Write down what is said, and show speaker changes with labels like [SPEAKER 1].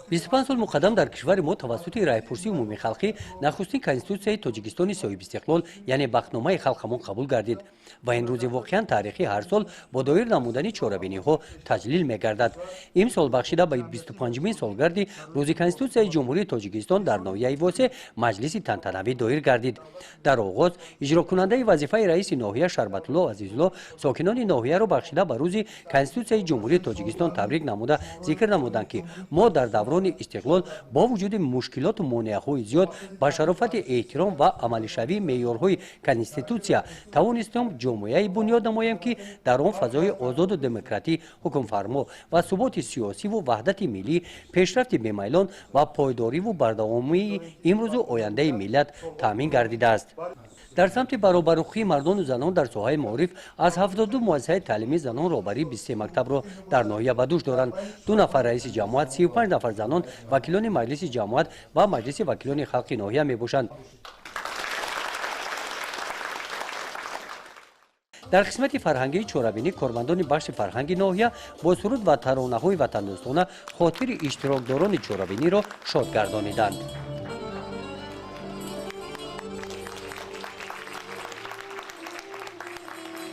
[SPEAKER 1] 25 سال مقدم در کشور ما توسط رایپرسی عمومی خلقی نخستین کنستیتوسیای تاجیکستان صاحب استقلال یعنی بختنامه خلقمان قبول گردید و این روز واقعا تاریخی هر سال با دایر نمودن چاره‌بینی ها تجلیل می‌گردد. امسال بخشیده به 25مین سالگرد روز کنستیتوسیای جمهوری تاجیکستان در ناحیه واسه مجلس تنتنوی دایر گردید. در آغاز اجرا کننده وظیفه رئیس ناحیه شربت الله عزیزالله ساکنان ناحیه را بخشیده به روز کنستیتوسیای جمهوری تاجیکستان تبریک نموده ذکر نمودند که ما در دوران استقلال با وجود مشکلات و مانع‌های زیاد با شرافت احترام و عملی شوی معیارهای کنستیتوسیا توانستیم جامعه بنیاد نماییم که در آن فضای آزاد و دموکراتی حکم فرما و ثبات سیاسی و وحدت ملی پیشرفت بی‌میلان و پایداری و برداوامی امروز و آینده ملت تامین گردیده است. در سمت برابرخویی مردان و زنان در ساحه معارف از 72 مؤسسه تعلیمی زنان رهبری 23 مکتب را در ناحیه به دوش دارند. 2 نفر رئیس جماعت، 35 نفر زنان وکیلان مجلس جماعت و مجلس وکیلان خلق ناحیه میباشند. در قسمت فرهنگی چاره‌بینی کارمندان بخش فرهنگی ناحیه با سرود و ترانه‌های وطن‌دوستانه خاطر اشتراکداران چاره‌بینی را شاد گردانیدند.